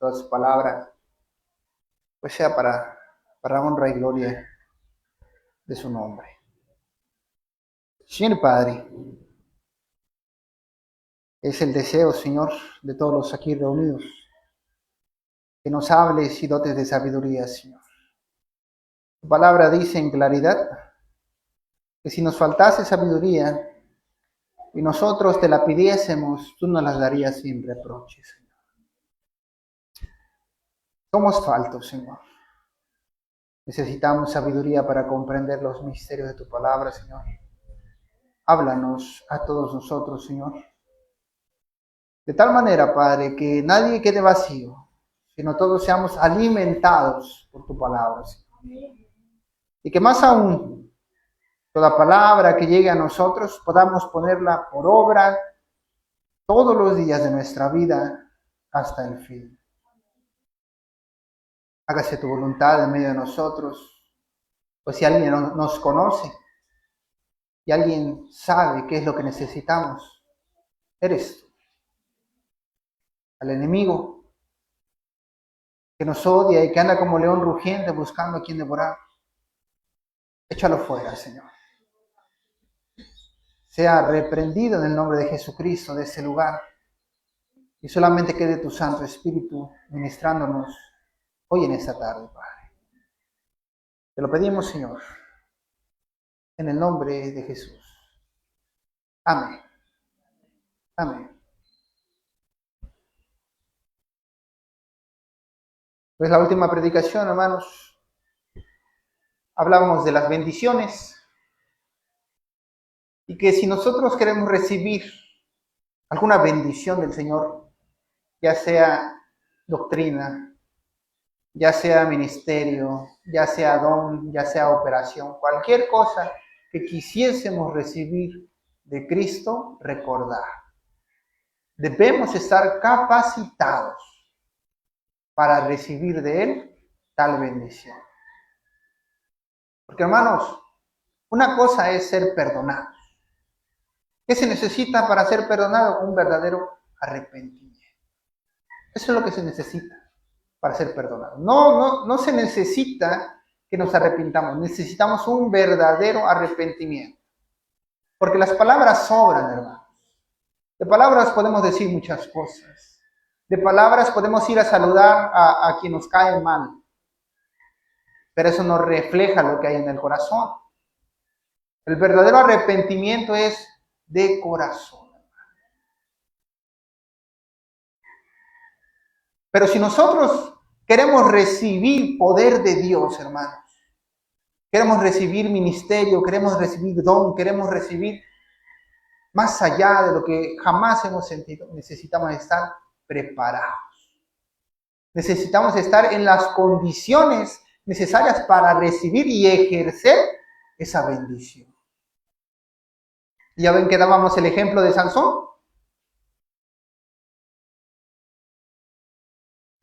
toda su palabra, pues sea para honra y gloria de su nombre. Señor Padre, es el deseo, Señor, de todos los aquí reunidos, que nos hables y dotes de sabiduría, Señor. Tu palabra dice en claridad que si nos faltase sabiduría y nosotros te la pidiésemos, tú nos la darías sin reproche, Señor. Somos faltos, Señor. Necesitamos sabiduría para comprender los misterios de tu palabra, Señor. Háblanos a todos nosotros, Señor. De tal manera, Padre, que nadie quede vacío, sino todos seamos alimentados por tu palabra, Señor. Y que más aún, toda palabra que llegue a nosotros, podamos ponerla por obra todos los días de nuestra vida hasta el fin. Hágase tu voluntad en medio de nosotros, pues si alguien nos conoce y alguien sabe qué es lo que necesitamos, eres tú. Al enemigo que nos odia y que anda como león rugiente buscando a quien devorar, échalo fuera, Señor. Sea reprendido en el nombre de Jesucristo de ese lugar y solamente quede tu Santo Espíritu ministrándonos hoy en esta tarde, Padre. Te lo pedimos, Señor, en el nombre de Jesús. Amén. Amén. Pues la última predicación, hermanos, hablábamos de las bendiciones y que si nosotros queremos recibir alguna bendición del Señor, ya sea doctrina, ya sea ministerio, ya sea don, ya sea operación, cualquier cosa que quisiésemos recibir de Cristo, recordar. Debemos estar capacitados para recibir de Él tal bendición. Porque, hermanos, una cosa es ser perdonados. ¿Qué se necesita para ser perdonado? Un verdadero arrepentimiento. Eso es lo que se necesita para ser perdonado. No se necesita que nos arrepintamos. Necesitamos un verdadero arrepentimiento. Porque las palabras sobran, hermanos. De palabras podemos decir muchas cosas. De palabras podemos ir a saludar a quien nos cae mal. Pero eso no refleja lo que hay en el corazón. El verdadero arrepentimiento es de corazón. Pero si nosotros queremos recibir poder de Dios, hermanos, queremos recibir ministerio, queremos recibir don, queremos recibir más allá de lo que jamás hemos sentido, necesitamos estar preparados. Necesitamos estar en las condiciones necesarias para recibir y ejercer esa bendición. ¿Ya ven que dábamos el ejemplo de Sansón?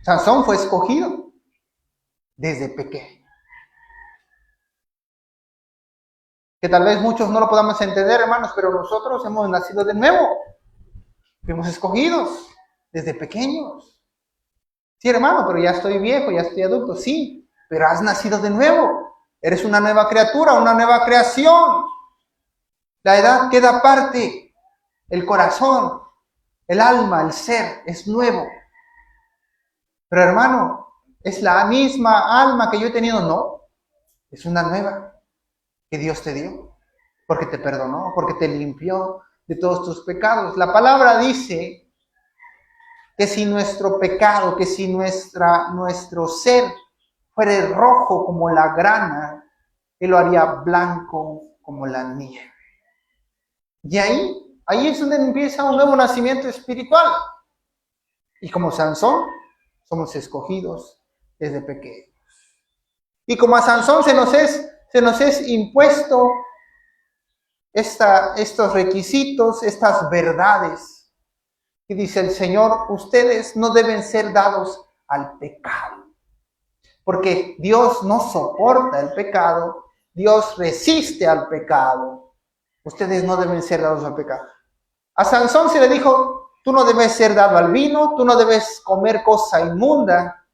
Sansón fue escogido desde pequeño. Que tal vez muchos no lo podamos entender, hermanos, pero nosotros hemos nacido de nuevo. Fuimos escogidos desde pequeños. Sí, hermano, pero ya estoy viejo, ya estoy adulto. Sí, pero has nacido de nuevo. Eres una nueva criatura, una nueva creación. La edad queda aparte. El corazón, el alma, el ser es nuevo. Pero hermano, ¿es la misma alma que yo he tenido? No, es una nueva que Dios te dio, porque te perdonó, porque te limpió de todos tus pecados. La palabra dice que si nuestro pecado, que si nuestro ser fuera rojo como la grana, Él lo haría blanco como la nieve. Y ahí es donde empieza un nuevo nacimiento espiritual. Y como Sansón, somos escogidos desde pequeños. Y como a Sansón se nos es impuesto estos requisitos, estas verdades. Y dice el Señor, ustedes no deben ser dados al pecado. Porque Dios no soporta el pecado, Dios resiste al pecado. Ustedes no deben ser dados al pecado. A Sansón se le dijo, tú no debes ser dado al vino, tú no debes comer cosa inmunda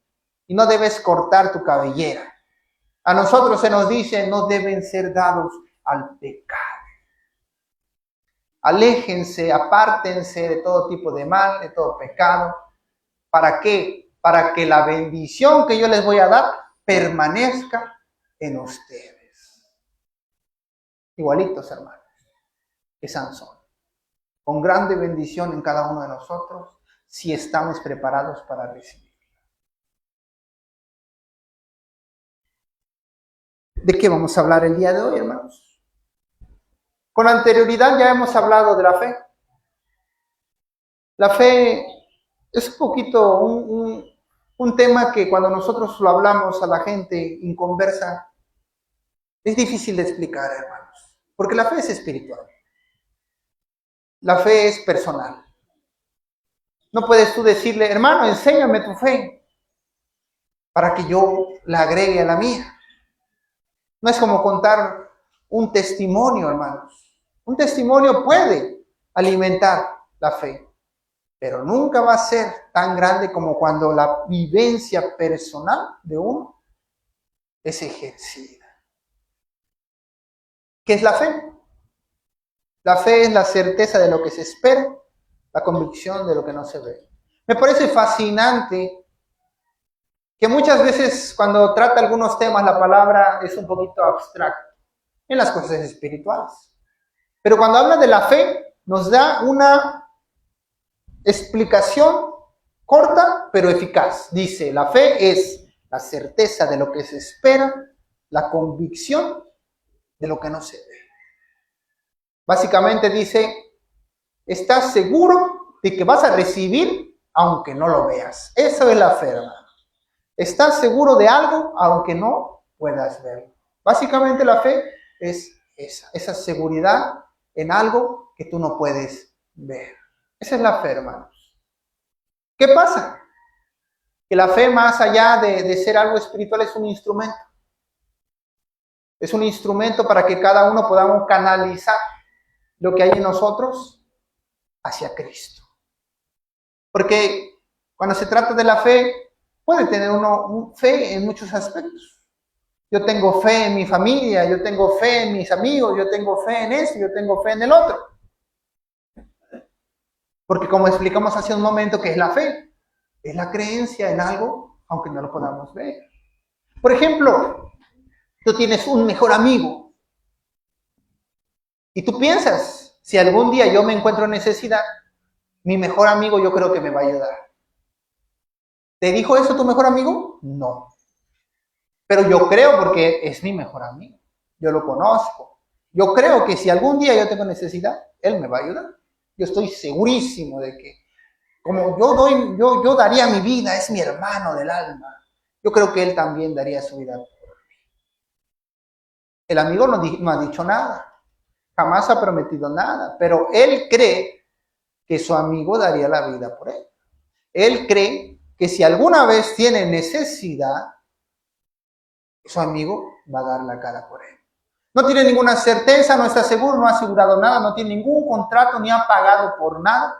y no debes cortar tu cabellera. A nosotros se nos dice, no deben ser dados al pecado. Aléjense, apártense de todo tipo de mal, de todo pecado. ¿Para qué? Para que la bendición que yo les voy a dar permanezca en ustedes. Igualitos, hermanos, que Sansón. Con grande bendición en cada uno de nosotros, si estamos preparados para recibir. ¿De qué vamos a hablar el día de hoy, hermanos? Con anterioridad ya hemos hablado de la fe. La fe es un poquito un tema que cuando nosotros lo hablamos a la gente inconversa, es difícil de explicar, hermanos. Porque la fe es espiritual. La fe es personal. No puedes tú decirle, hermano, enséñame tu fe para que yo la agregue a la mía. No es como contar un testimonio, hermanos. Un testimonio puede alimentar la fe, pero nunca va a ser tan grande como cuando la vivencia personal de uno es ejercida. ¿Qué es la fe? La fe es la certeza de lo que se espera, la convicción de lo que no se ve. Me parece fascinante que muchas veces cuando trata algunos temas la palabra es un poquito abstracta en las cosas espirituales. Pero cuando habla de la fe nos da una explicación corta pero eficaz. Dice, la fe es la certeza de lo que se espera, la convicción de lo que no se ve. Básicamente dice, estás seguro de que vas a recibir aunque no lo veas. Eso es la fe, hermano. Estás seguro de algo aunque no puedas verlo. Básicamente la fe es esa seguridad en algo que tú no puedes ver. Esa es la fe, hermanos. ¿Qué pasa? Que la fe, más allá de ser algo espiritual, es un instrumento. Es un instrumento para que cada uno podamos canalizar lo que hay en nosotros hacia Cristo. Porque cuando se trata de la fe, puede tener uno fe en muchos aspectos. Yo tengo fe en mi familia, yo tengo fe en mis amigos, yo tengo fe en eso, yo tengo fe en el otro. Porque como explicamos hace un momento, ¿qué es la fe? Es la creencia en algo, aunque no lo podamos ver. Por ejemplo, tú tienes un mejor amigo y tú piensas, si algún día yo me encuentro en necesidad, mi mejor amigo yo creo que me va a ayudar. ¿Te dijo eso tu mejor amigo? No. Pero yo creo porque es mi mejor amigo. Yo lo conozco. Yo creo que si algún día yo tengo necesidad, él me va a ayudar. Yo estoy segurísimo de que como yo daría mi vida, es mi hermano del alma. Yo creo que él también daría su vida por mí. El amigo no ha dicho nada. Jamás ha prometido nada. Pero él cree que su amigo daría la vida por él. Él cree que si alguna vez tiene necesidad, su amigo va a dar la cara por él. No tiene ninguna certeza, no está seguro, no ha asegurado nada, no tiene ningún contrato, ni ha pagado por nada,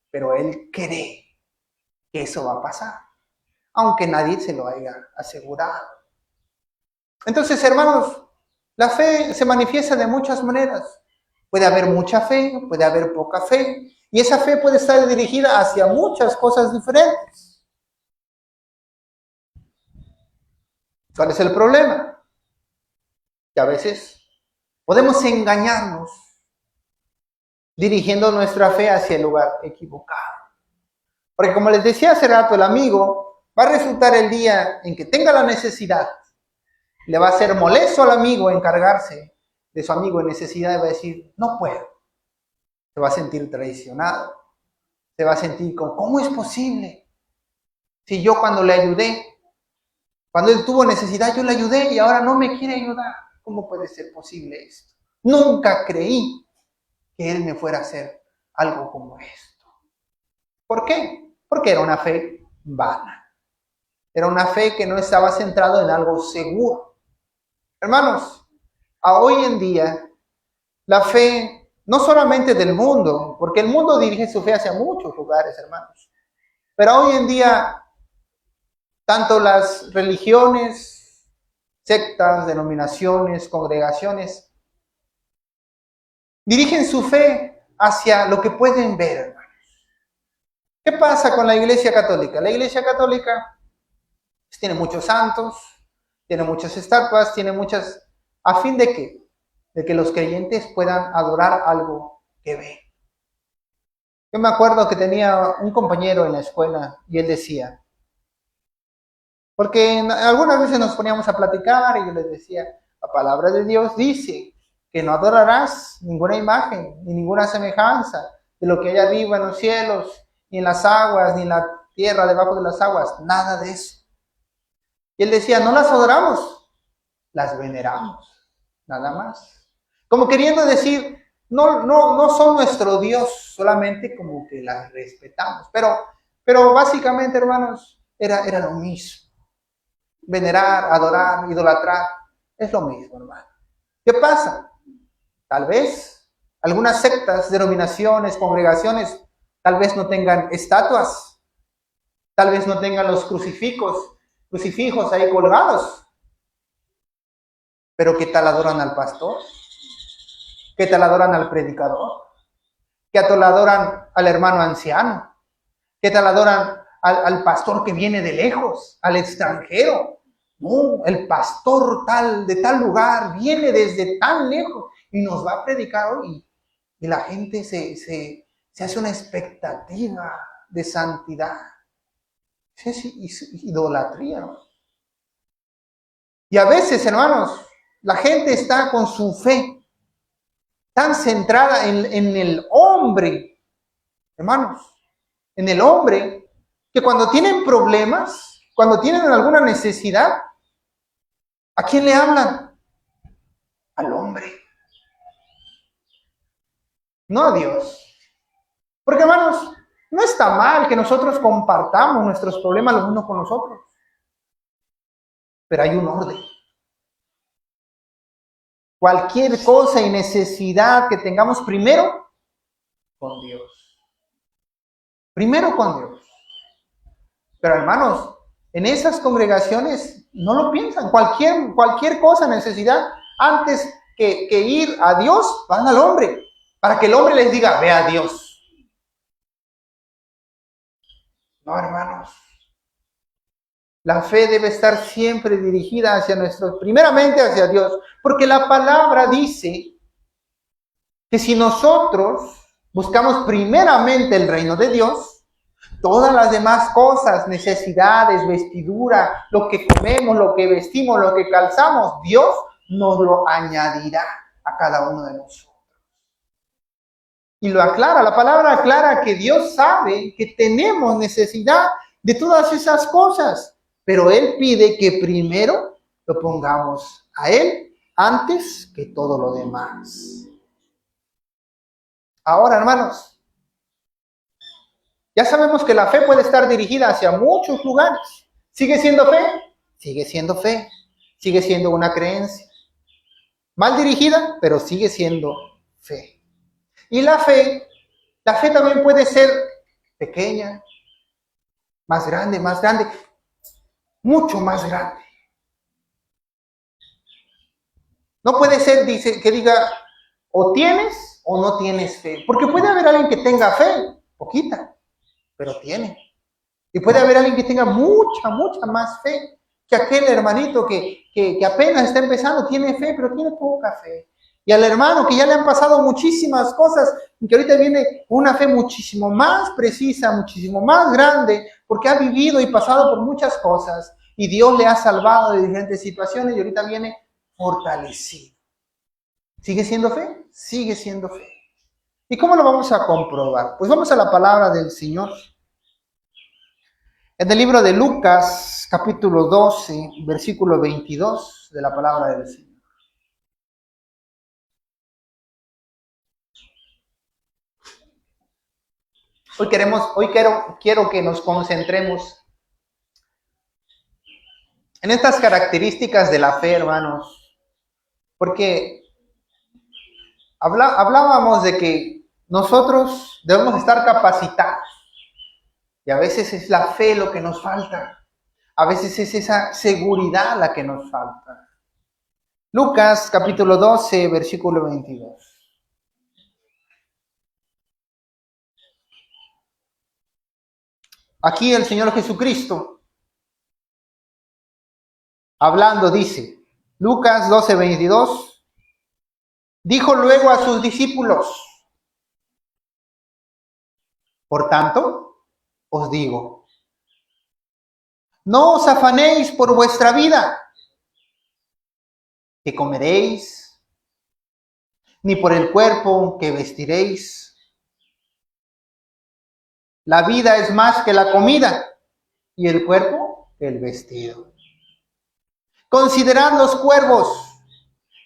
pero él cree que eso va a pasar, aunque nadie se lo haya asegurado. Entonces, hermanos, la fe se manifiesta de muchas maneras. Puede haber mucha fe, puede haber poca fe, y esa fe puede estar dirigida hacia muchas cosas diferentes. ¿Cuál es el problema? Que a veces podemos engañarnos dirigiendo nuestra fe hacia el lugar equivocado. Porque como les decía hace rato, el amigo va a resultar el día en que tenga la necesidad, le va a ser molesto al amigo encargarse de su amigo en necesidad y va a decir, no puedo. Se va a sentir traicionado, se va a sentir como, ¿cómo es posible? Si yo cuando le ayudé, cuando él tuvo necesidad, yo le ayudé y ahora no me quiere ayudar. ¿Cómo puede ser posible esto? Nunca creí que él me fuera a hacer algo como esto. ¿Por qué? Porque era una fe vana. Era una fe que no estaba centrada en algo seguro. Hermanos, hoy en día la fe no solamente del mundo, porque el mundo dirige su fe hacia muchos lugares, hermanos. Pero hoy en día, tanto las religiones, sectas, denominaciones, congregaciones, dirigen su fe hacia lo que pueden ver, hermanos. ¿Qué pasa con la Iglesia Católica? La Iglesia Católica tiene muchos santos, tiene muchas estatuas, tiene muchas... ¿A fin de qué? De que los creyentes puedan adorar algo que ven. Yo me acuerdo que tenía un compañero en la escuela y él decía, porque algunas veces nos poníamos a platicar y yo les decía, la palabra de Dios dice que no adorarás ninguna imagen ni ninguna semejanza de lo que hay arriba en los cielos, ni en las aguas, ni en la tierra debajo de las aguas, nada de eso. Y él decía, no las adoramos, las veneramos, nada más. Como queriendo decir, no son nuestro Dios, solamente como que las respetamos. Pero básicamente, hermanos, era lo mismo. Venerar, adorar, idolatrar, es lo mismo, hermano. ¿Qué pasa? Tal vez algunas sectas, denominaciones, congregaciones, tal vez no tengan estatuas, tal vez no tengan los crucifijos ahí colgados. Pero ¿qué tal adoran al pastor? ¿Qué tal adoran al predicador? ¿Qué tal adoran al hermano anciano? ¿Qué tal adoran al pastor que viene de lejos, al extranjero? No, el pastor tal, de tal lugar, viene desde tan lejos y nos va a predicar hoy. Y la gente se hace una expectativa de santidad. Es idolatría, ¿no? Y a veces, hermanos, la gente está con su fe tan centrada en el hombre, hermanos, en el hombre, que cuando tienen problemas, cuando tienen alguna necesidad, ¿a quién le hablan? Al hombre, no a Dios. Porque, hermanos, no está mal que nosotros compartamos nuestros problemas los unos con los otros, pero hay un orden. Cualquier cosa y necesidad que tengamos primero con Dios. Primero con Dios. Pero, hermanos, en esas congregaciones no lo piensan. Cualquier cosa, necesidad, antes que ir a Dios, van al hombre. Para que el hombre les diga, ve a Dios. No, hermanos. La fe debe estar siempre dirigida hacia primeramente hacia Dios. Porque la palabra dice que si nosotros buscamos primeramente el reino de Dios, todas las demás cosas, necesidades, vestidura, lo que comemos, lo que vestimos, lo que calzamos, Dios nos lo añadirá a cada uno de nosotros. Y lo aclara, la palabra aclara que Dios sabe que tenemos necesidad de todas esas cosas, pero Él pide que primero lo pongamos a Él antes que todo lo demás. Ahora, hermanos, ya sabemos que la fe puede estar dirigida hacia muchos lugares. ¿Sigue siendo fe? Sigue siendo fe. Sigue siendo una creencia. Mal dirigida, pero sigue siendo fe. Y la fe también puede ser pequeña, más grande, mucho más grande. No puede ser, dice, que diga, o tienes o no tienes fe. Porque puede haber alguien que tenga fe, poquita, pero tiene. Y puede haber alguien que tenga mucha más fe que aquel hermanito que apenas está empezando, tiene fe, pero tiene poca fe. Y al hermano que ya le han pasado muchísimas cosas, y que ahorita viene una fe muchísimo más precisa, muchísimo más grande, porque ha vivido y pasado por muchas cosas, y Dios le ha salvado de diferentes situaciones, y ahorita viene fortalecido. ¿Sigue siendo fe? Sigue siendo fe. ¿Y cómo lo vamos a comprobar? Pues vamos a la palabra del Señor. En el libro de Lucas, capítulo 12, versículo 22 de la palabra del Señor. Quiero que nos concentremos en estas características de la fe, hermanos, porque Hablábamos de que nosotros debemos estar capacitados y a veces es la fe lo que nos falta, a veces es esa seguridad la que nos falta. Lucas capítulo 12, versículo 22. Aquí el Señor Jesucristo, hablando, dice, Lucas 12, 22, dijo luego a sus discípulos, por tanto, os digo, no os afanéis por vuestra vida, que comeréis, ni por el cuerpo que vestiréis. La vida es más que la comida, y el cuerpo que el vestido. Considerad los cuervos,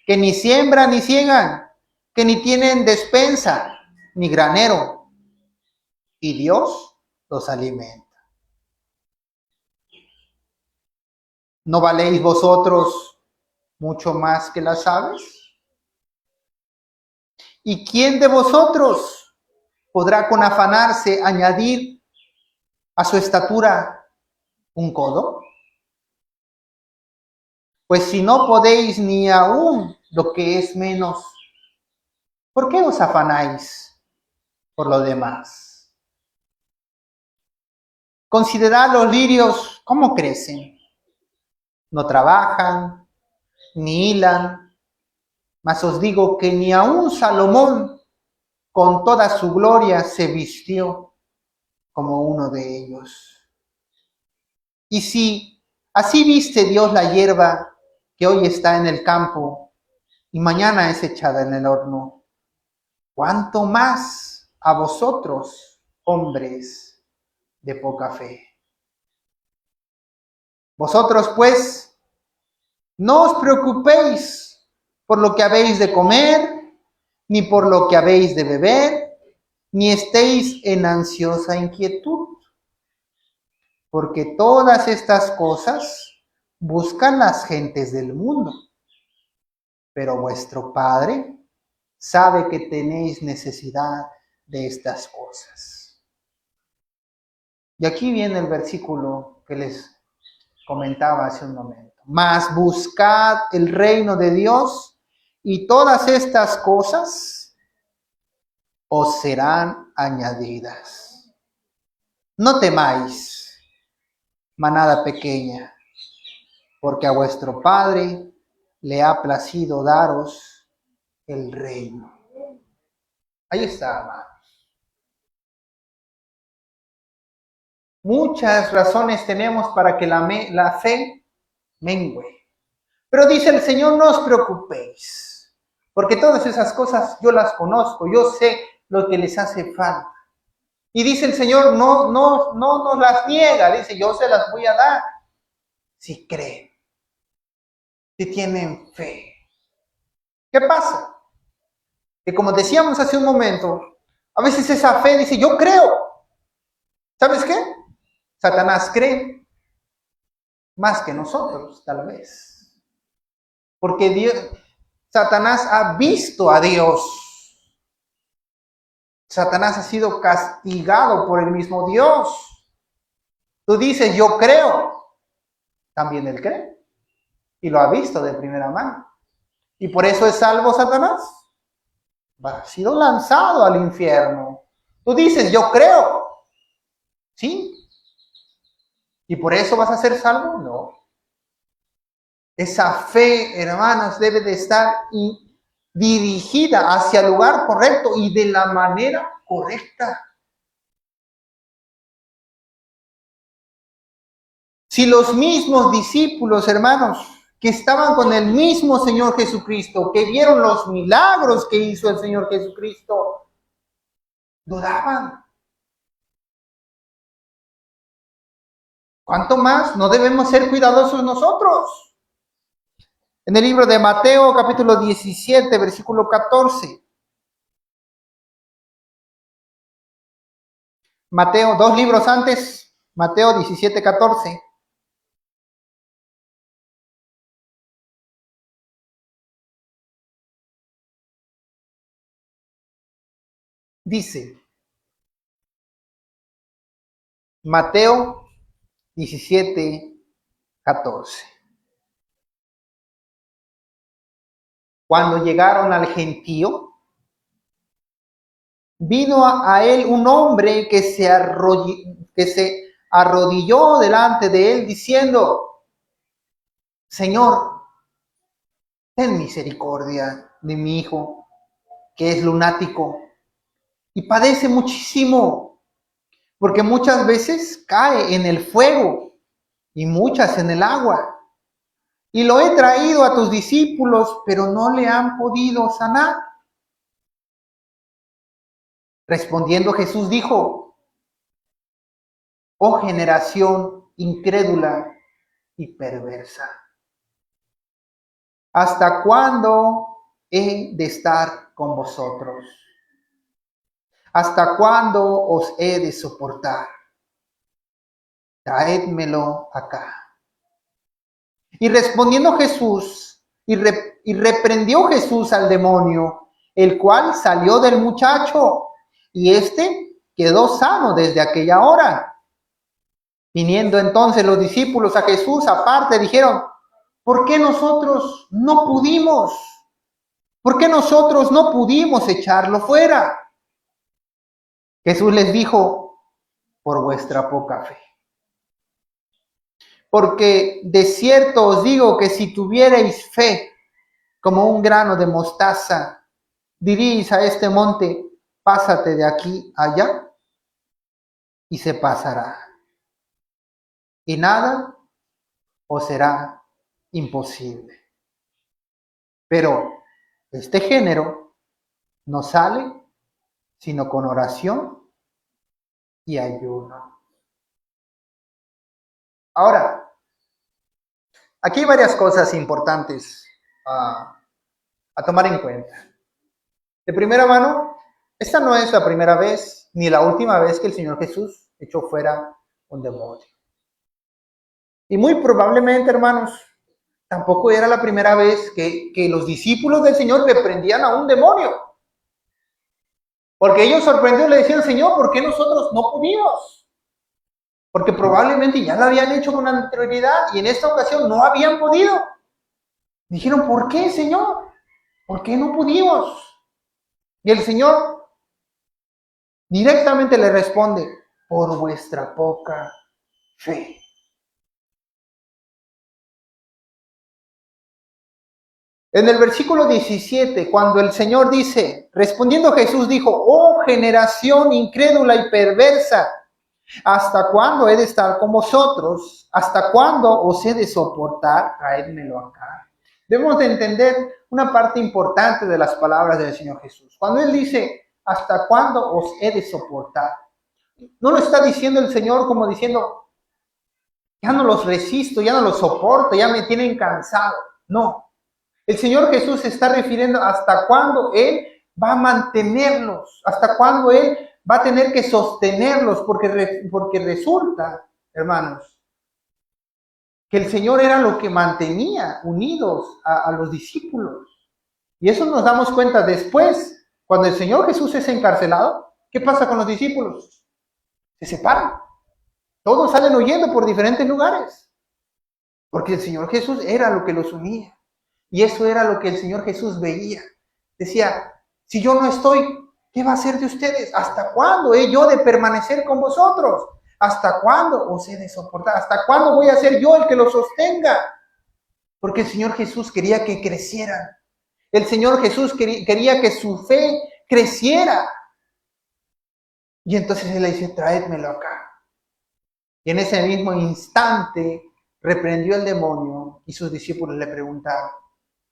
que ni siembran ni ciegan, que ni tienen despensa, ni granero, y Dios los alimenta. ¿No valéis vosotros mucho más que las aves? ¿Y quién de vosotros podrá con afanarse añadir a su estatura un codo? Pues si no podéis ni aún lo que es menos, ¿por qué os afanáis por lo demás? Considerad los lirios cómo crecen. No trabajan, ni hilan, mas os digo que ni aun Salomón con toda su gloria se vistió como uno de ellos. Y si así viste Dios la hierba que hoy está en el campo y mañana es echada en el horno, ¿cuánto más a vosotros, hombres de poca fe? Vosotros pues, no os preocupéis por lo que habéis de comer, ni por lo que habéis de beber, ni estéis en ansiosa inquietud, porque todas estas cosas buscan las gentes del mundo. Pero vuestro Padre sabe que tenéis necesidad de estas cosas. Y aquí viene el versículo que les comentaba hace un momento. Mas buscad el reino de Dios y todas estas cosas os serán añadidas. No temáis, manada pequeña, porque a vuestro Padre le ha placido daros el reino. Ahí está, hermano. Muchas razones tenemos para que la fe mengue. Pero dice el Señor, no os preocupéis, porque todas esas cosas yo las conozco, yo sé lo que les hace falta. Y dice el Señor, no nos las niega, dice, yo se las voy a dar, si creen, si tienen fe. ¿Qué pasa? Que como decíamos hace un momento, a veces esa fe dice, yo creo. ¿Sabes qué? Satanás cree más que nosotros, tal vez. Porque Satanás ha visto a Dios. Satanás ha sido castigado por el mismo Dios. Tú dices, yo creo. También él cree. Y lo ha visto de primera mano. ¿Y por eso es salvo Satanás? Ha sido lanzado al infierno. Tú dices, yo creo. ¿Sí? ¿Y por eso vas a ser salvo? No. Esa fe, hermanos, debe de estar dirigida hacia el lugar correcto y de la manera correcta. Si los mismos discípulos, hermanos, que estaban con el mismo Señor Jesucristo, que vieron los milagros que hizo el Señor Jesucristo, dudaban. ¿Cuánto más no debemos ser cuidadosos nosotros? En el libro de Mateo, capítulo 17, versículo 14. Mateo, 2 libros antes, Mateo 17, 14. Dice Mateo 17:14. Cuando llegaron al gentío, vino a él un hombre que se arrodilló delante de él diciendo: Señor, ten misericordia de mi hijo, que es lunático y padece muchísimo, porque muchas veces cae en el fuego y muchas en el agua. Y lo he traído a tus discípulos, pero no le han podido sanar. Respondiendo Jesús dijo: Oh generación incrédula y perversa, ¿hasta cuándo he de estar con vosotros? ¿Hasta cuándo os he de soportar? Traédmelo acá. Y respondiendo Jesús, y reprendió Jesús al demonio, el cual salió del muchacho, y éste quedó sano desde aquella hora. Viniendo entonces los discípulos a Jesús aparte, dijeron: ¿por qué nosotros no pudimos? ¿Por qué nosotros no pudimos echarlo fuera? Jesús les dijo: por vuestra poca fe. Porque de cierto os digo que si tuvierais fe como un grano de mostaza, diréis a este monte: pásate de aquí allá, y se pasará. Y nada os será imposible. Pero este género no sale sino con oración y ayuno. Ahora, aquí hay varias cosas importantes a tomar en cuenta. De primera mano, esta no es la primera vez ni la última vez que el Señor Jesús echó fuera un demonio. Y muy probablemente, hermanos, tampoco era la primera vez que los discípulos del Señor reprendían a un demonio. Porque ellos sorprendidos le decían: Señor, ¿por qué nosotros no pudimos? Porque probablemente ya lo habían hecho con anterioridad y en esta ocasión no habían podido. Dijeron: ¿por qué, Señor? ¿Por qué no pudimos? Y el Señor directamente le responde: por vuestra poca fe. En el versículo 17, cuando el Señor dice, respondiendo Jesús dijo: oh generación incrédula y perversa, ¿hasta cuándo he de estar con vosotros? ¿Hasta cuándo os he de soportar? Traédmelo acá. Debemos de entender una parte importante de las palabras del Señor Jesús. Cuando Él dice: ¿hasta cuándo os he de soportar? No lo está diciendo el Señor como diciendo: ya no los resisto, ya no los soporto, ya me tienen cansado. No. El Señor Jesús se está refiriendo hasta cuándo Él va a mantenerlos, hasta cuándo Él va a tener que sostenerlos, porque resulta, hermanos, que el Señor era lo que mantenía unidos a los discípulos. Y eso nos damos cuenta después, cuando el Señor Jesús es encarcelado. ¿Qué pasa con los discípulos? Se separan. Todos salen huyendo por diferentes lugares, porque el Señor Jesús era lo que los unía. Y eso era lo que el Señor Jesús veía. Decía: si yo no estoy, ¿qué va a ser de ustedes? ¿Hasta cuándo he yo de permanecer con vosotros? ¿Hasta cuándo os he de soportar? ¿Hasta cuándo voy a ser yo el que los sostenga? Porque el Señor Jesús quería que crecieran. El Señor Jesús quería que su fe creciera. Y entonces Él le dice: traédmelo acá. Y en ese mismo instante reprendió el demonio y sus discípulos le preguntaron: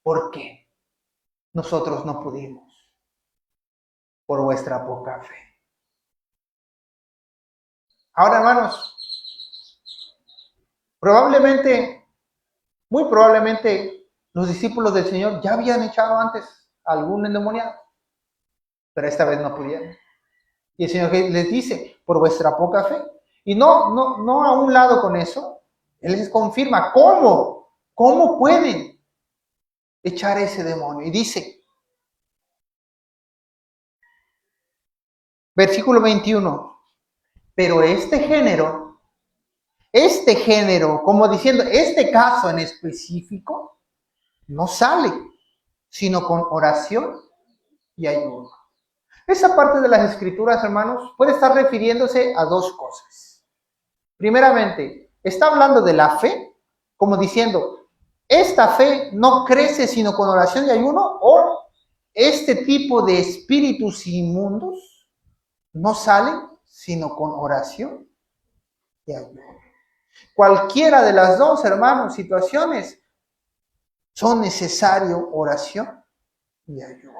¿por qué nosotros no pudimos? Por vuestra poca fe. Ahora, hermanos, muy probablemente, los discípulos del Señor ya habían echado antes a algún endemoniado, pero esta vez no pudieron. Y el Señor les dice: por vuestra poca fe. Y no a un lado con eso, Él les confirma cómo pueden echar ese demonio. Y dice: Versículo 21. Pero este género, como diciendo, este caso en específico, no sale, sino con oración y ayuno. Esa parte de las Escrituras, hermanos, puede estar refiriéndose a dos cosas. Primeramente, está hablando de la fe, como diciendo, esta fe no crece sino con oración y ayuno, o este tipo de espíritus inmundos no salen sino con oración y ayuno. Cualquiera de las dos, hermanos, situaciones, son necesario oración y ayuno.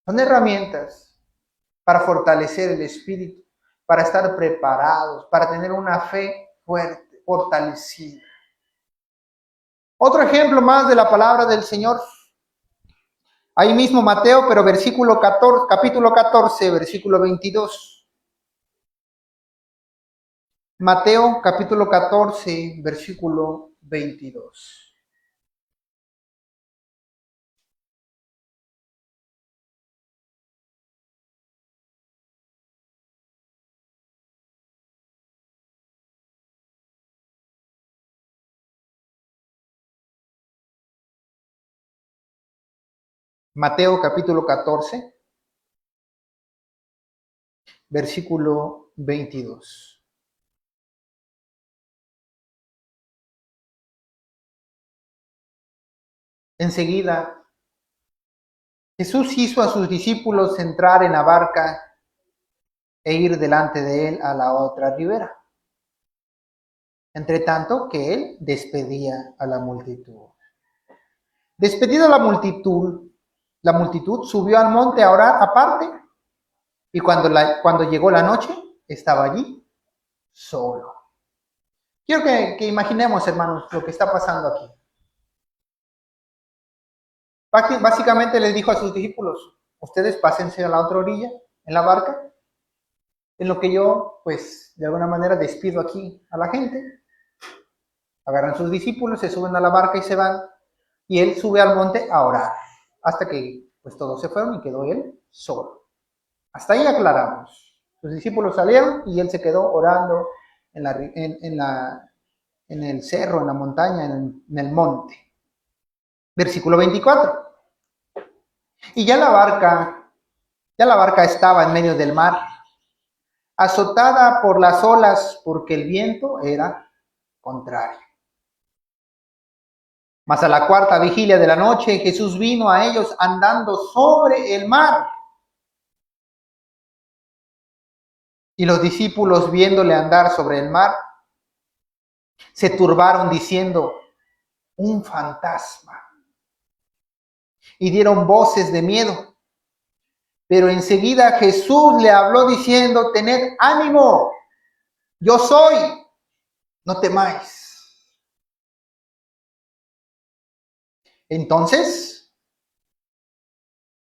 Son herramientas para fortalecer el espíritu, para estar preparados, para tener una fe fuerte, fortalecida. Otro ejemplo más de la palabra del Señor. Ahí mismo Mateo, pero capítulo 14, versículo 22. Mateo capítulo 14, versículo 22. Mateo capítulo 14, versículo 22. Enseguida, Jesús hizo a sus discípulos entrar en la barca e ir delante de él a la otra ribera, entre tanto que él despedía a la multitud. Despedida la multitud subió al monte a orar aparte, y cuando llegó la noche, estaba allí solo. Quiero que imaginemos, hermanos, lo que está pasando aquí. Básicamente les dijo a sus discípulos, ustedes pásense a la otra orilla, en la barca, en lo que yo, pues, de alguna manera despido aquí a la gente. Agarran sus discípulos, se suben a la barca y se van, y él sube al monte a orar, hasta que, pues, todos se fueron y quedó él solo. Hasta ahí aclaramos. Sus discípulos salieron y él se quedó orando en el cerro, en la montaña, en el monte. Versículo 24. Y ya la barca estaba en medio del mar, azotada por las olas, porque el viento era contrario. Mas a la cuarta vigilia de la noche, Jesús vino a ellos andando sobre el mar. Y los discípulos, viéndole andar sobre el mar, se turbaron diciendo, un fantasma. Y dieron voces de miedo. Pero enseguida Jesús le habló diciendo, tened ánimo, yo soy, no temáis. Entonces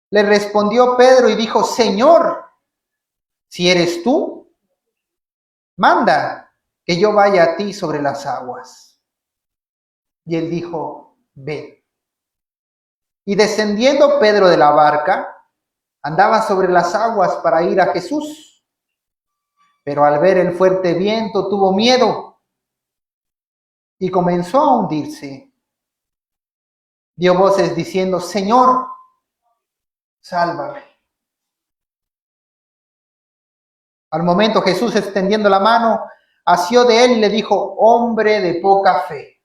le respondió Pedro y dijo, Señor, si eres tú, manda que yo vaya a ti sobre las aguas. Y él dijo, ven. Y descendiendo Pedro de la barca, andaba sobre las aguas para ir a Jesús. Pero al ver el fuerte viento tuvo miedo y comenzó a hundirse. Dio voces diciendo, Señor, sálvame. Al momento Jesús, extendiendo la mano, asió de él y le dijo, hombre de poca fe,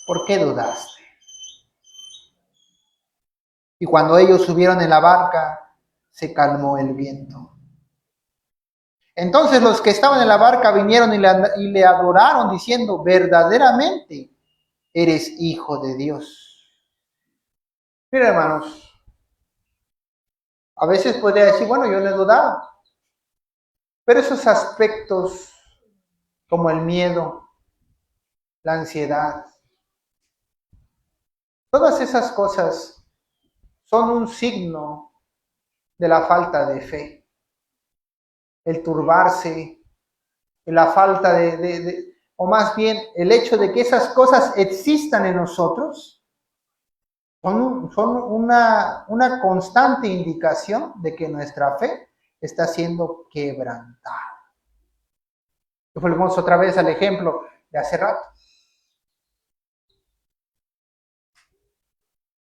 ¿por qué dudaste? Y cuando ellos subieron en la barca, se calmó el viento. Entonces los que estaban en la barca vinieron y le adoraron diciendo, verdaderamente eres hijo de Dios. Mira, hermanos, a veces podría decir, bueno, yo no he dudado. Pero esos aspectos como el miedo, la ansiedad, todas esas cosas son un signo de la falta de fe. El turbarse, la falta o más bien el hecho de que esas cosas existan en nosotros, son una constante indicación de que nuestra fe está siendo quebrantada. Volvemos otra vez al ejemplo de hace rato.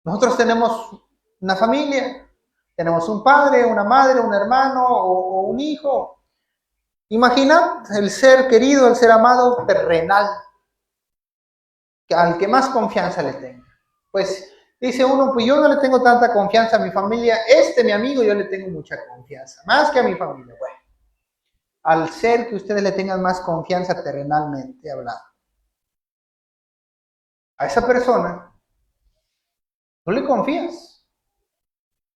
Nosotros tenemos una familia, tenemos un padre, una madre, un hermano o un hijo. Imagina el ser querido, el ser amado terrenal, al que más confianza le tenga. Pues dice uno, pues yo no le tengo tanta confianza a mi familia, mi amigo, yo le tengo mucha confianza, más que a mi familia. Bueno, al ser que ustedes le tengan más confianza terrenalmente hablando, a esa persona no le confías.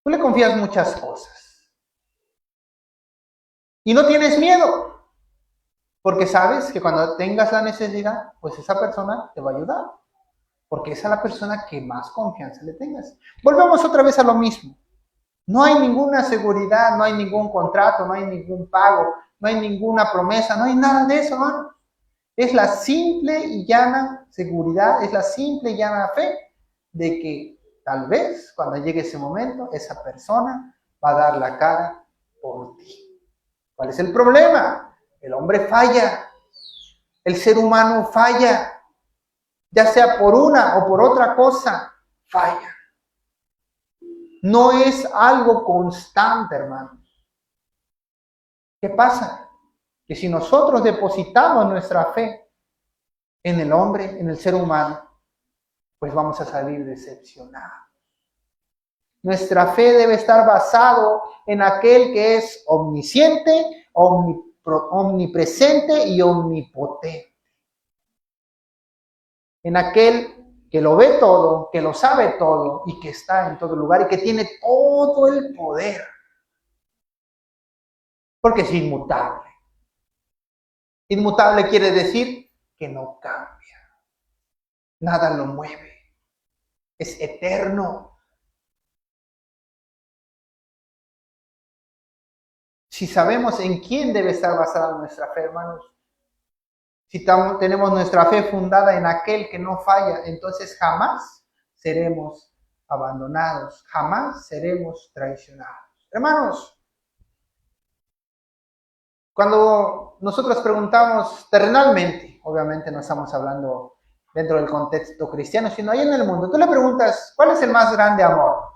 Tú le confías muchas cosas. Y no tienes miedo, porque sabes que cuando tengas la necesidad, pues esa persona te va a ayudar, porque esa es la persona que más confianza le tengas. Volvemos otra vez a lo mismo. No hay ninguna seguridad, no hay ningún contrato, no hay ningún pago, no hay ninguna promesa, no hay nada de eso, hermano. Es la simple y llana seguridad, es la simple y llana fe de que tal vez cuando llegue ese momento, esa persona va a dar la cara por ti. ¿Cuál es el problema? El hombre falla, el ser humano falla, ya sea por una o por otra cosa, falla. No es algo constante, hermano. ¿Qué pasa? Que si nosotros depositamos nuestra fe en el hombre, en el ser humano, pues vamos a salir decepcionados. Nuestra fe debe estar basado en aquel que es omnisciente, omnipresente y omnipotente. En aquel que lo ve todo, que lo sabe todo y que está en todo lugar y que tiene todo el poder. Porque es inmutable. Inmutable quiere decir que no cambia. Nada lo mueve. Es eterno. Si sabemos en quién debe estar basada nuestra fe, hermanos, si tenemos nuestra fe fundada en aquel que no falla, entonces jamás seremos abandonados, jamás seremos traicionados. Hermanos, cuando nosotros preguntamos terrenalmente, obviamente no estamos hablando dentro del contexto cristiano, sino ahí en el mundo, tú le preguntas, ¿cuál es el más grande amor?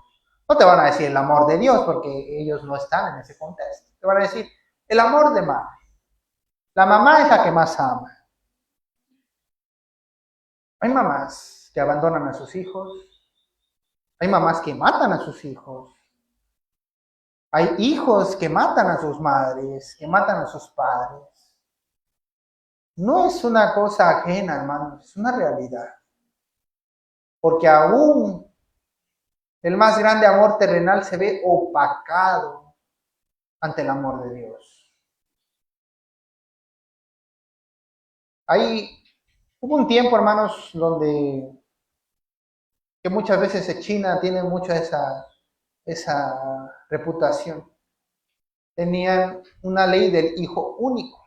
No te van a decir el amor de Dios, porque ellos no están en ese contexto. Te van a decir el amor de madre. La mamá es la que más ama. Hay mamás que abandonan a sus hijos. Hay mamás que matan a sus hijos. Hay hijos que matan a sus madres, que matan a sus padres. No es una cosa ajena, hermanos, es una realidad. Porque aún el más grande amor terrenal se ve opacado ante el amor de Dios. Hubo un tiempo, hermanos, donde que muchas veces China tiene mucho esa reputación. Tenían una ley del hijo único.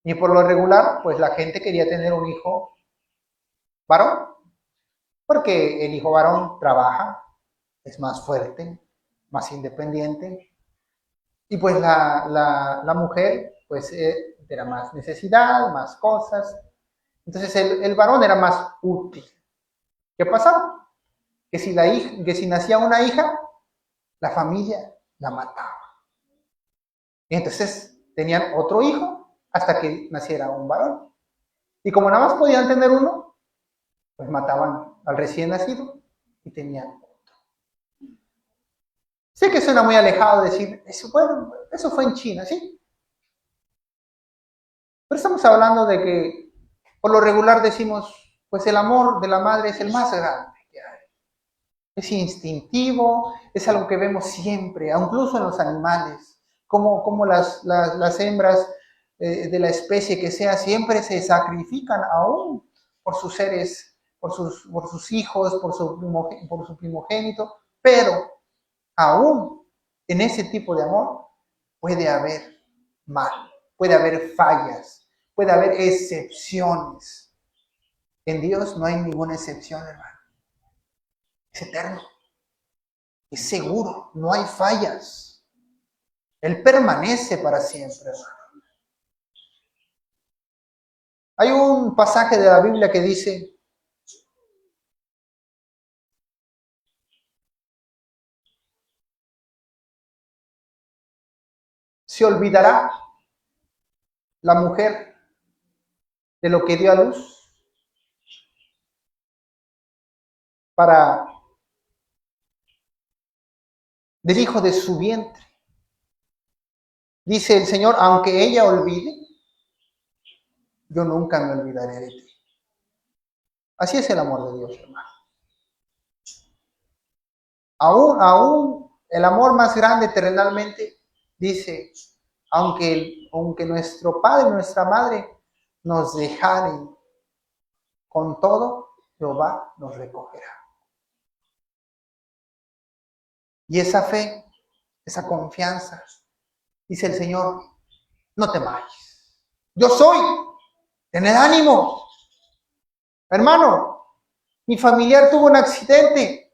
Y por lo regular, pues la gente quería tener un hijo varón, porque el hijo varón trabaja, es más fuerte, más independiente, y pues la mujer, pues era más necesidad, más cosas. Entonces el varón era más útil. ¿Qué pasaba? Que si nacía una hija, la familia la mataba. Y entonces tenían otro hijo hasta que naciera un varón. Y como nada más podían tener uno, pues mataban al recién nacido y tenían otro. Sé que suena muy alejado decir, eso fue en China, ¿sí? Pero estamos hablando de que por lo regular decimos, pues el amor de la madre es el más grande que hay. Es instintivo, es algo que vemos siempre, incluso en los animales, como las hembras de la especie que sea siempre se sacrifican aún por sus seres, por sus hijos, por su primogénito, pero aún en ese tipo de amor puede haber mal, puede haber fallas, puede haber excepciones. En Dios no hay ninguna excepción, hermano. es eterno, es seguro, no hay fallas. Él permanece para siempre. Hay un pasaje de la Biblia que dice: ¿se olvidará la mujer de lo que dio a luz para del hijo de su vientre? Dice el Señor: aunque ella olvide, yo nunca me olvidaré de ti. Así es el amor de Dios, hermano. Aún el amor más grande terrenalmente dice: aunque nuestro padre y nuestra madre nos dejaren, con todo, Jehová nos recogerá. Y esa fe, esa confianza, dice el Señor: no temáis, yo soy, tened ánimo. Hermano, mi familiar tuvo un accidente,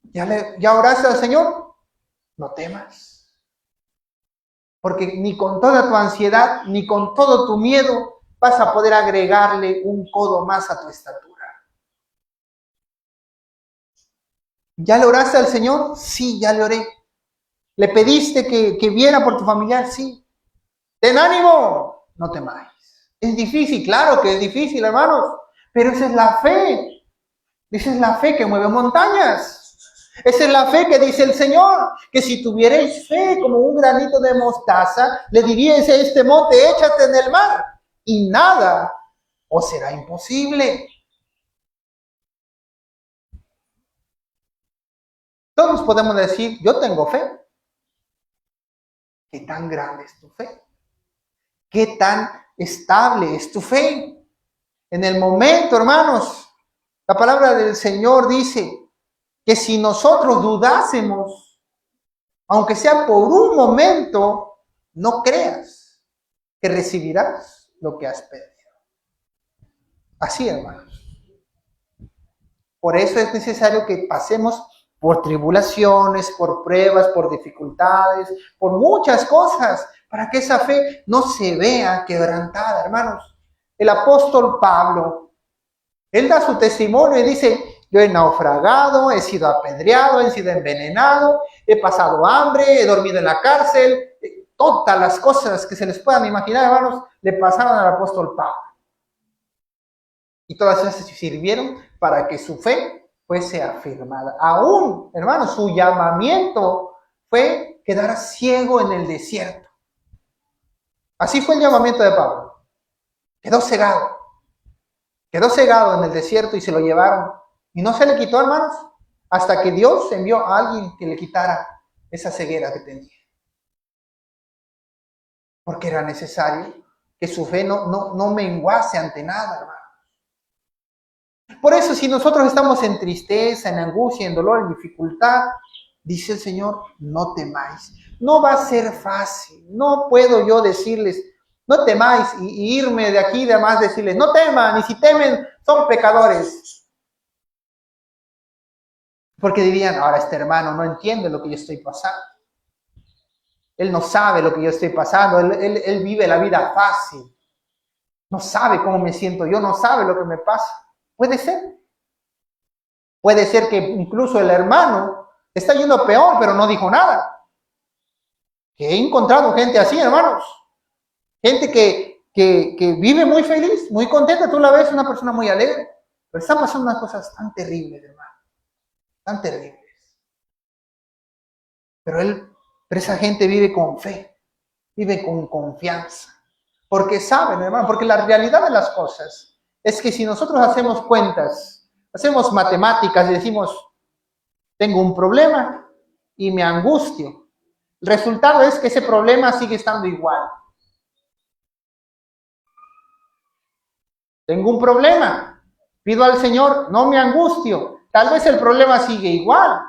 ¿ya oraste al Señor? No temas, porque ni con toda tu ansiedad, ni con todo tu miedo, vas a poder agregarle un codo más a tu estatura. ¿Ya le oraste al Señor? Sí, ya le oré. ¿Le pediste que viera por tu familiar? Sí. ¡Ten ánimo! No temáis. Es difícil, claro que es difícil, hermanos, pero esa es la fe. Esa es la fe que mueve montañas. Esa es la fe que dice el Señor, que si tuvierais fe como un granito de mostaza, le diríais a este monte: échate en el mar, y nada os será imposible. Todos podemos decir: yo tengo fe. ¿Qué tan grande es tu fe? ¿Qué tan estable es tu fe? En el momento, hermanos, la palabra del Señor dice que si nosotros dudásemos, aunque sea por un momento, no creas que recibirás lo que has pedido. Así, hermanos. Por eso es necesario que pasemos por tribulaciones, por pruebas, por dificultades, por muchas cosas, para que esa fe no se vea quebrantada, hermanos. El apóstol Pablo, él da su testimonio y dice: yo he naufragado, he sido apedreado, he sido envenenado, he pasado hambre, he dormido en la cárcel. Todas las cosas que se les puedan imaginar, hermanos, le pasaron al apóstol Pablo. Y todas esas sirvieron para que su fe fuese afirmada. Aún, hermanos, su llamamiento fue quedar ciego en el desierto. Así fue el llamamiento de Pablo. Quedó cegado en el desierto y se lo llevaron. Y no se le quitó, hermanos, hasta que Dios envió a alguien que le quitara esa ceguera que tenía. Porque era necesario que su fe no menguase ante nada, hermano. Por eso, si nosotros estamos en tristeza, en angustia, en dolor, en dificultad, dice el Señor: no temáis. No va a ser fácil. No puedo yo decirles: no temáis, y irme de aquí y demás decirles: no teman, y si temen, son pecadores. Porque dirían: ahora este hermano no entiende lo que yo estoy pasando. Él no sabe lo que yo estoy pasando. Él vive la vida fácil. No sabe cómo me siento yo, no sabe lo que me pasa. Puede ser. Puede ser que incluso el hermano está yendo peor, pero no dijo nada. Que he encontrado gente así, hermanos. Gente que vive muy feliz, muy contenta. Tú la ves, una persona muy alegre. Pero están pasando unas cosas tan terribles, hermano. Tan terribles. Pero esa gente vive con fe. Vive con confianza. Porque saben, hermano, porque la realidad de las cosas es que si nosotros hacemos cuentas, hacemos matemáticas y decimos: tengo un problema y me angustio, el resultado es que ese problema sigue estando igual. Tengo un problema, pido al Señor, no me angustio, tal vez el problema sigue igual,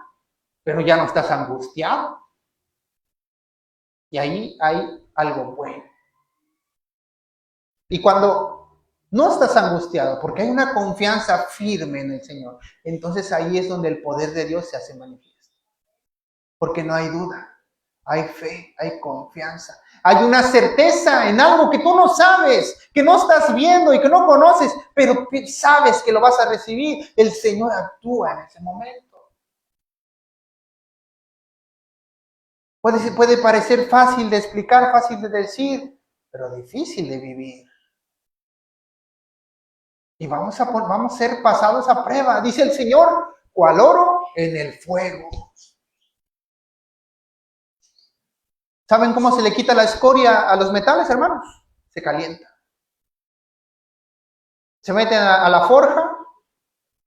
pero ya no estás angustiado. Y ahí hay algo bueno. Y cuando No estás angustiado porque hay una confianza firme en el Señor. Entonces ahí es donde el poder de Dios se hace manifiesto. Porque no hay duda, hay fe, hay confianza. Hay una certeza en algo que tú no sabes, que no estás viendo y que no conoces, pero sabes que lo vas a recibir. El Señor actúa en ese momento. Puede parecer fácil de explicar, fácil de decir, pero difícil de vivir. Y vamos a ser pasados a prueba. Dice el Señor, cual oro en el fuego. ¿Saben cómo se le quita la escoria a los metales, hermanos? Se calienta. Se meten a la forja,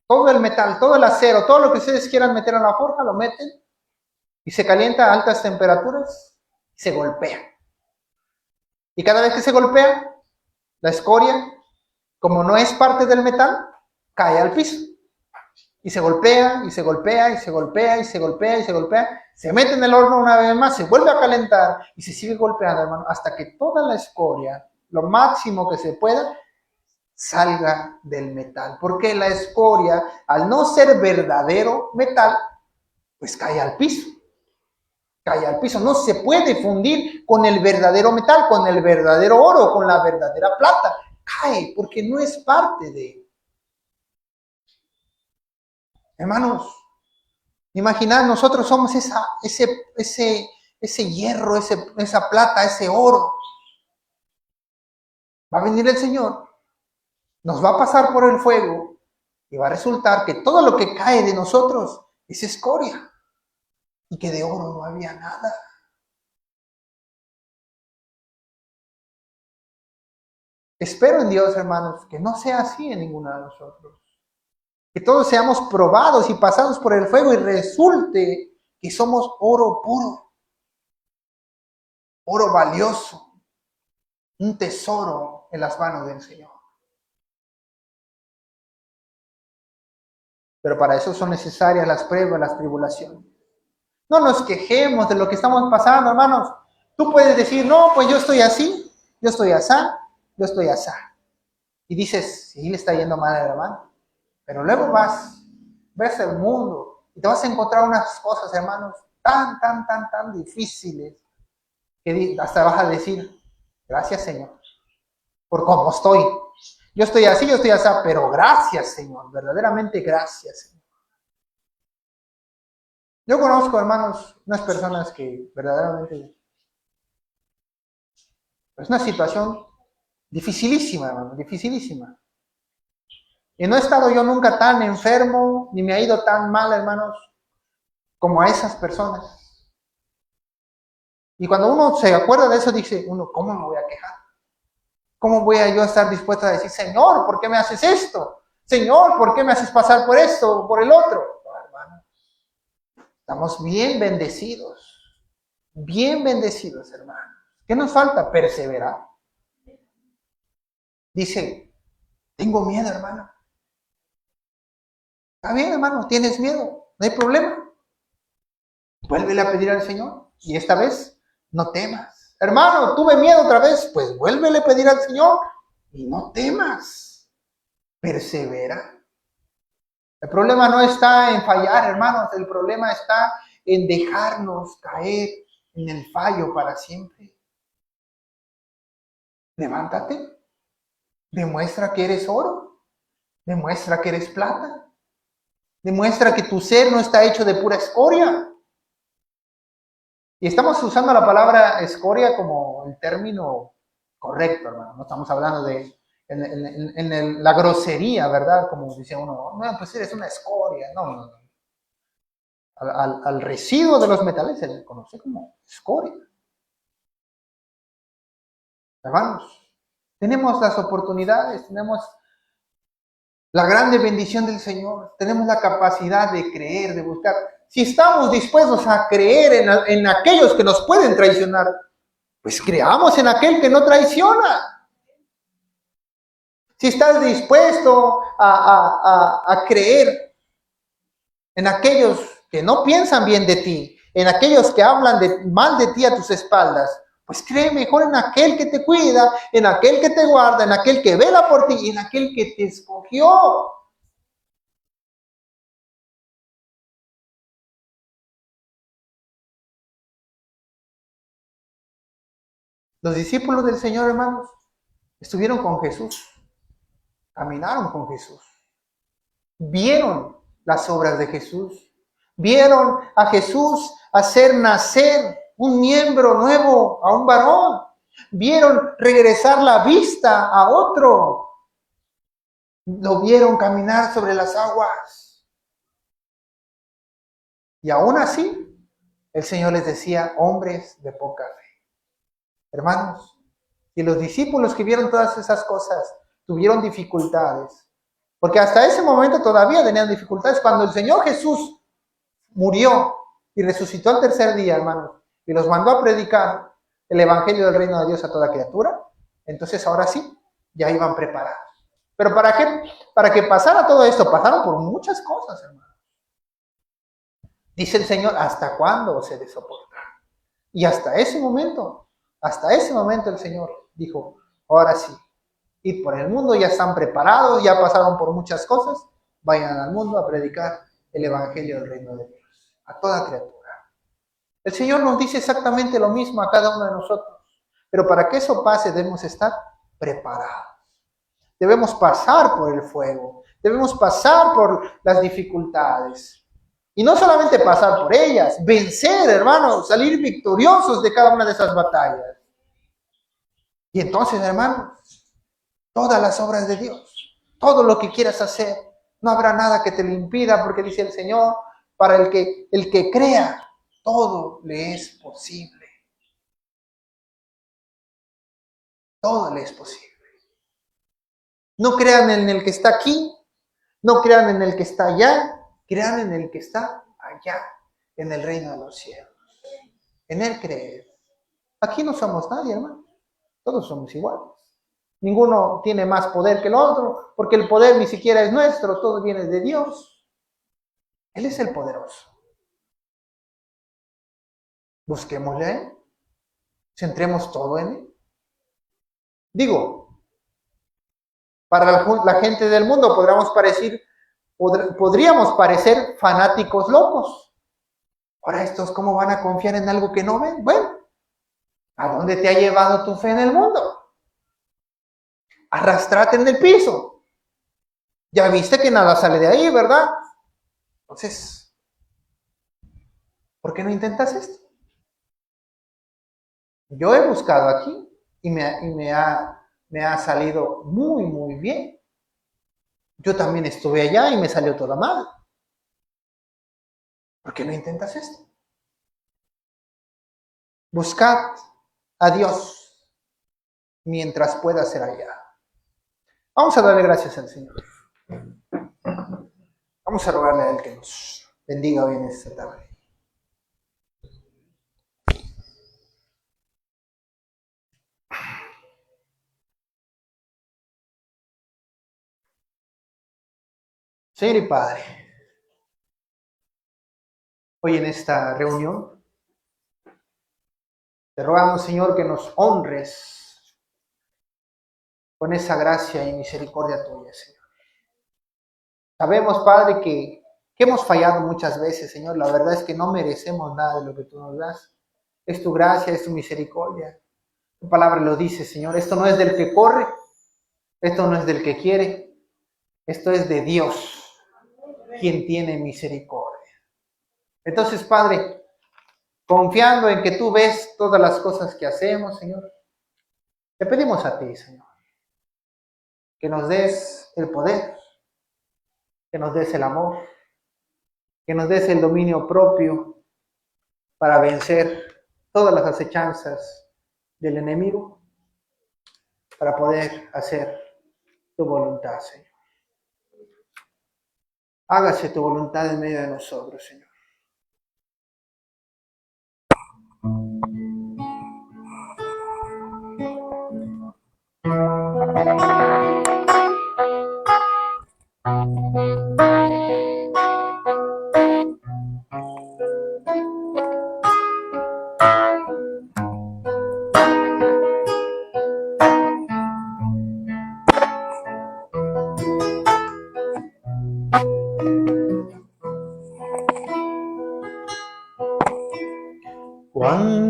todo el metal, todo el acero, todo lo que ustedes quieran meter a la forja, lo meten y se calienta a altas temperaturas y se golpea. Y cada vez que se golpea, la escoria, como no es parte del metal, cae al piso. Y se golpea, y se golpea, y se golpea, y se golpea, y se golpea. Se mete en el horno una vez más, se vuelve a calentar y se sigue golpeando, hermano, hasta que toda la escoria, lo máximo que se pueda, salga del metal. Porque la escoria, al no ser verdadero metal, pues cae al piso. Cae al piso. No se puede fundir con el verdadero metal, con el verdadero oro, con la verdadera plata. Cae porque no es parte de. Hermanos, imaginad, nosotros somos ese hierro, esa plata, ese oro. Va a venir el Señor, nos va a pasar por el fuego y va a resultar que todo lo que cae de nosotros es escoria y que de oro no había nada. Espero en Dios, hermanos, que no sea así en ninguno de nosotros. Que todos seamos probados y pasados por el fuego y resulte que somos oro puro, oro valioso, un tesoro en las manos del Señor. Pero para eso son necesarias las pruebas, las tribulaciones. No nos quejemos de lo que estamos pasando, hermanos. Tú puedes decir, no, pues yo estoy así, yo estoy asá, yo estoy asá. Y dices, sí, le está yendo mal al hermano. Pero luego ves el mundo y te vas a encontrar unas cosas, hermanos, tan difíciles que hasta vas a decir, gracias, Señor, por cómo estoy. Yo estoy así, yo estoy así, pero gracias, Señor, verdaderamente gracias, Señor. Yo conozco, hermanos, unas personas que verdaderamente es una situación dificilísima, hermano, dificilísima. Y no he estado yo nunca tan enfermo, ni me ha ido tan mal, hermanos, como a esas personas. Y cuando uno se acuerda de eso, dice uno, ¿cómo me voy a quejar? ¿Cómo voy a yo estar dispuesto a decir, Señor, ¿por qué me haces esto? Señor, ¿por qué me haces pasar por esto o por el otro? No, hermano, estamos bien bendecidos, hermano. ¿Qué nos falta? Perseverar. Dice, tengo miedo, hermano. Está bien, hermano, tienes miedo, no hay problema. Vuélvele a pedir al Señor y esta vez no temas. Hermano, tuve miedo otra vez, pues vuélvele a pedir al Señor y no temas. Persevera. El problema no está en fallar, hermanos, el problema está en dejarnos caer en el fallo para siempre. Levántate, demuestra que eres oro, demuestra que eres plata, demuestra que tu ser no está hecho de pura escoria. Y estamos usando la palabra escoria como el término correcto, hermano. No estamos hablando de la grosería, ¿verdad? Como dice uno, no, pues eres una escoria. No. Al residuo de los metales se le conoce como escoria. Hermanos, tenemos las oportunidades, tenemos la grande bendición del Señor, tenemos la capacidad de creer, de buscar. Si estamos dispuestos a creer en aquellos que nos pueden traicionar, pues creamos en aquel que no traiciona. Si estás dispuesto a creer en aquellos que no piensan bien de ti, en aquellos que hablan mal de ti a tus espaldas, Pues cree mejor en aquel que te cuida, en aquel que te guarda, en aquel que vela por ti y en aquel que te escogió. Los discípulos del Señor, hermanos, estuvieron con Jesús, caminaron con Jesús, vieron las obras de Jesús, vieron a Jesús hacer nacer un miembro nuevo a un varón, vieron regresar la vista a otro, lo vieron caminar sobre las aguas. Y aún así, el Señor les decía, hombres de poca fe. Hermanos, y los discípulos que vieron todas esas cosas tuvieron dificultades, porque hasta ese momento todavía tenían dificultades. Cuando el Señor Jesús murió y resucitó al tercer día, hermanos, y los mandó a predicar el evangelio del reino de Dios a toda criatura, entonces ahora sí, ya iban preparados. Pero ¿para qué? Para que pasara todo esto, pasaron por muchas cosas, hermanos. Dice el Señor, ¿hasta cuándo se de soportar? Y hasta ese momento el Señor dijo, ahora sí, id por el mundo, ya están preparados, ya pasaron por muchas cosas, vayan al mundo a predicar el evangelio del reino de Dios, a toda criatura. El Señor nos dice exactamente lo mismo a cada uno de nosotros, pero para que eso pase debemos estar preparados. Debemos pasar por el fuego, debemos pasar por las dificultades. Y no solamente pasar por ellas, vencer, hermanos, salir victoriosos de cada una de esas batallas. Y entonces, hermanos, todas las obras de Dios, todo lo que quieras hacer, no habrá nada que te lo impida, porque dice el Señor, para el que crea, todo le es posible. Todo le es posible. No crean en el que está aquí, no crean en el que está allá, crean en el que está allá, en el reino de los cielos. En Él creer. Aquí no somos nadie, hermano. Todos somos iguales. Ninguno tiene más poder que el otro, porque el poder ni siquiera es nuestro, todo viene de Dios. Él es el poderoso. Busquémosle a Él. Centremos todo en Él. Digo, para la gente del mundo podríamos parecer fanáticos locos. Ahora estos, ¿cómo van a confiar en algo que no ven? Bueno, ¿a dónde te ha llevado tu fe en el mundo? Arrastrate en el piso. Ya viste que nada sale de ahí, ¿verdad? Entonces, ¿por qué no intentas esto? Yo he buscado aquí y me ha salido muy, muy bien. Yo también estuve allá y me salió todo mal. ¿Por qué no intentas esto? Buscad a Dios mientras pueda ser allá. Vamos a darle gracias al Señor. Vamos a rogarle a Él que nos bendiga hoy en esta tarde. Señor y Padre, hoy en esta reunión, te rogamos, Señor, que nos honres con esa gracia y misericordia tuya, Señor. Sabemos, Padre, que hemos fallado muchas veces, Señor. La verdad es que no merecemos nada de lo que tú nos das. Es tu gracia, es tu misericordia. Tu palabra lo dice, Señor. Esto no es del que corre, esto no es del que quiere, esto es de Dios, quien tiene misericordia. Entonces, Padre, confiando en que tú ves todas las cosas que hacemos, Señor, te pedimos a ti, Señor, que nos des el poder, que nos des el amor, que nos des el dominio propio para vencer todas las acechanzas del enemigo, para poder hacer tu voluntad, Señor. Hágase tu voluntad en medio de nosotros, Señor.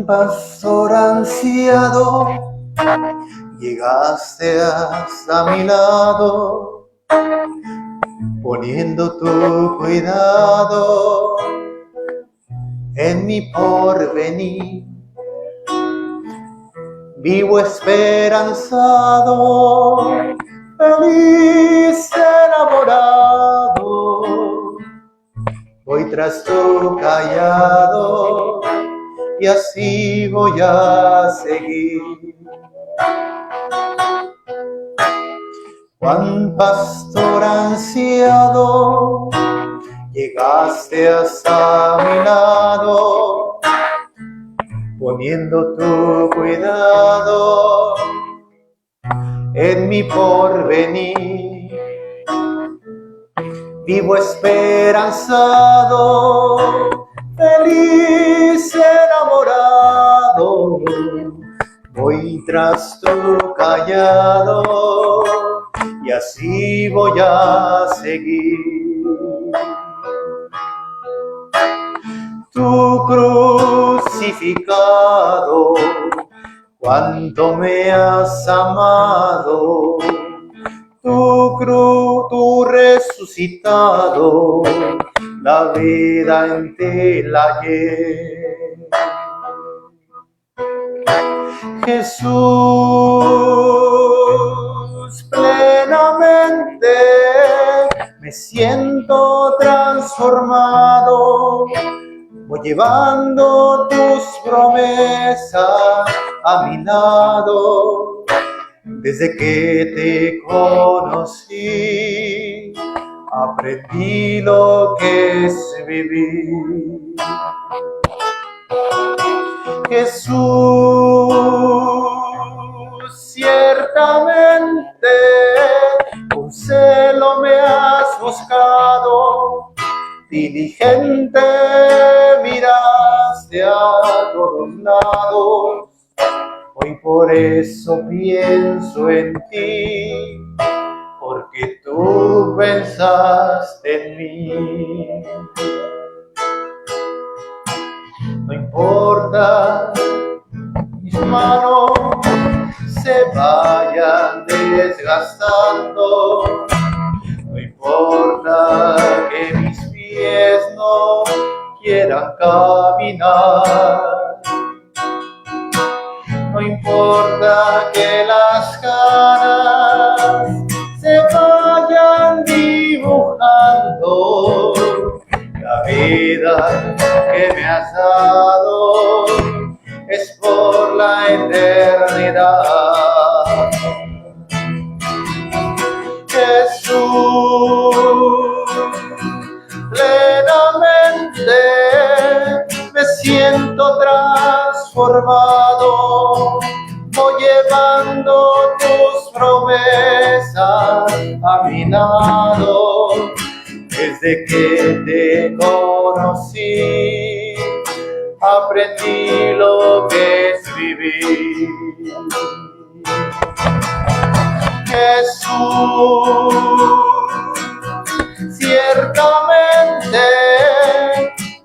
pastor ansiado, llegaste hasta mi lado, poniendo tu cuidado en mi porvenir. Vivo esperanzado, feliz enamorado, voy tras tu callado y así voy a seguir. Juan pastor ansiado, llegaste hasta mi lado, poniendo tu cuidado en mi porvenir. Vivo esperanzado, feliz enamorado, voy tras tu callado y así voy a seguir. Tu crucificado, cuánto me has amado, tu resucitado, la vida en ti la hallé. Jesús, plenamente me siento transformado, voy llevando tus promesas a mi lado. Desde que te conocí, aprendí lo que es vivir. Jesús, ciertamente con celo me has buscado, diligente miraste a todos lados. Hoy por eso pienso en ti, porque tú pensaste en mí. No importa mis manos se vayan desgastando, no importa que mis pies no quieran caminar, no importa que las caras se vayan dibujando, la vida que me has dado es por la eternidad. Jesús, plenamente me siento transformado, voy llevando tus promesas a mi lado. Desde que te conocí, aprendí lo que es vivir. Jesús, ciertamente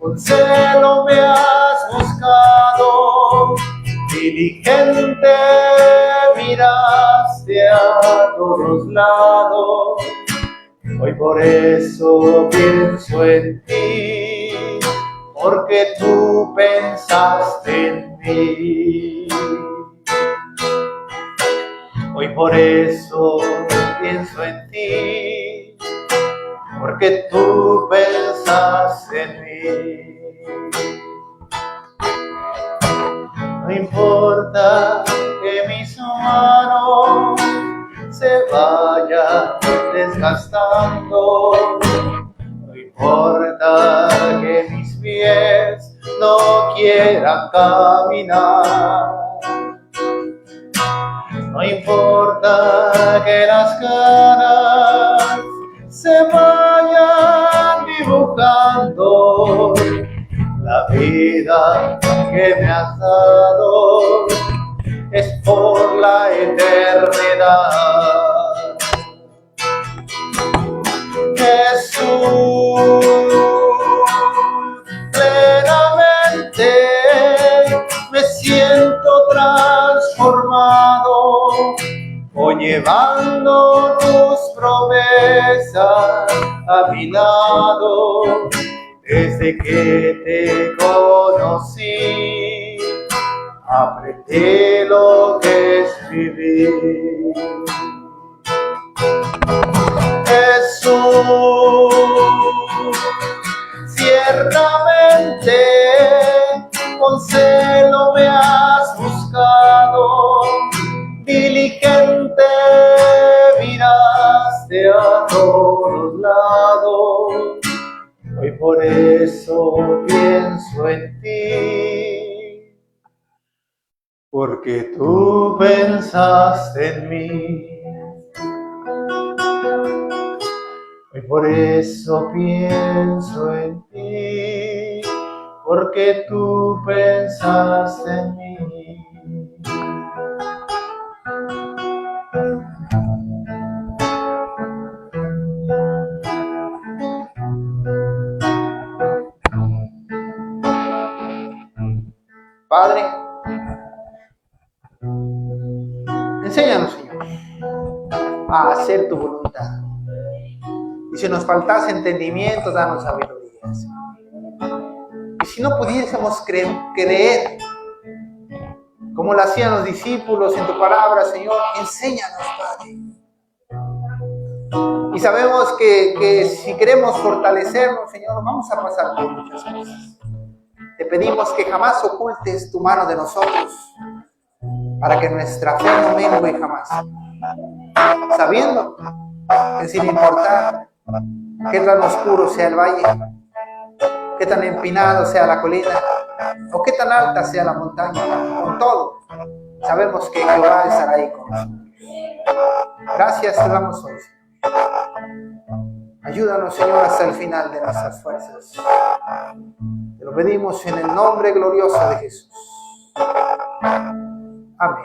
con celo me has buscado, diligente miraste a todos lados. Hoy por eso pienso en ti, porque tú pensaste en mí. Hoy por eso pienso en ti, porque tú pensaste en mí. No importa que mis manos se vayan desgastando, no importa que mis pies no quieran caminar, no importa que las caras se vayan dibujando, la vida que me has dado es por la eternidad. Jesús, plenamente me llevando tus promesas a mi lado. Desde que te conocí, aprendí lo que es vivir. Jesús, ciertamente con celo me has buscado, diligente miraste a todos lados. Hoy por eso pienso en ti, porque tú pensaste en mí. Hoy por eso pienso en ti, porque tú pensaste en mí. Padre, enséñanos, Señor, a hacer tu voluntad. Y si nos faltase entendimiento, danos sabiduría, Señor. Y si no pudiésemos creer como lo hacían los discípulos en tu palabra, Señor, enséñanos, Padre. Y sabemos que si queremos fortalecernos, Señor, vamos a pasar por muchas cosas. Te pedimos que jamás ocultes tu mano de nosotros, para que nuestra fe no mengue jamás. Sabiendo que sin importar qué tan oscuro sea el valle, qué tan empinado sea la colina, o qué tan alta sea la montaña, con todo, sabemos que Jehová estará ahí con nosotros. Gracias te damos hoy, Señor. Ayúdanos, Señor, hasta el final de nuestras fuerzas. Te lo pedimos en el nombre glorioso de Jesús. Amén.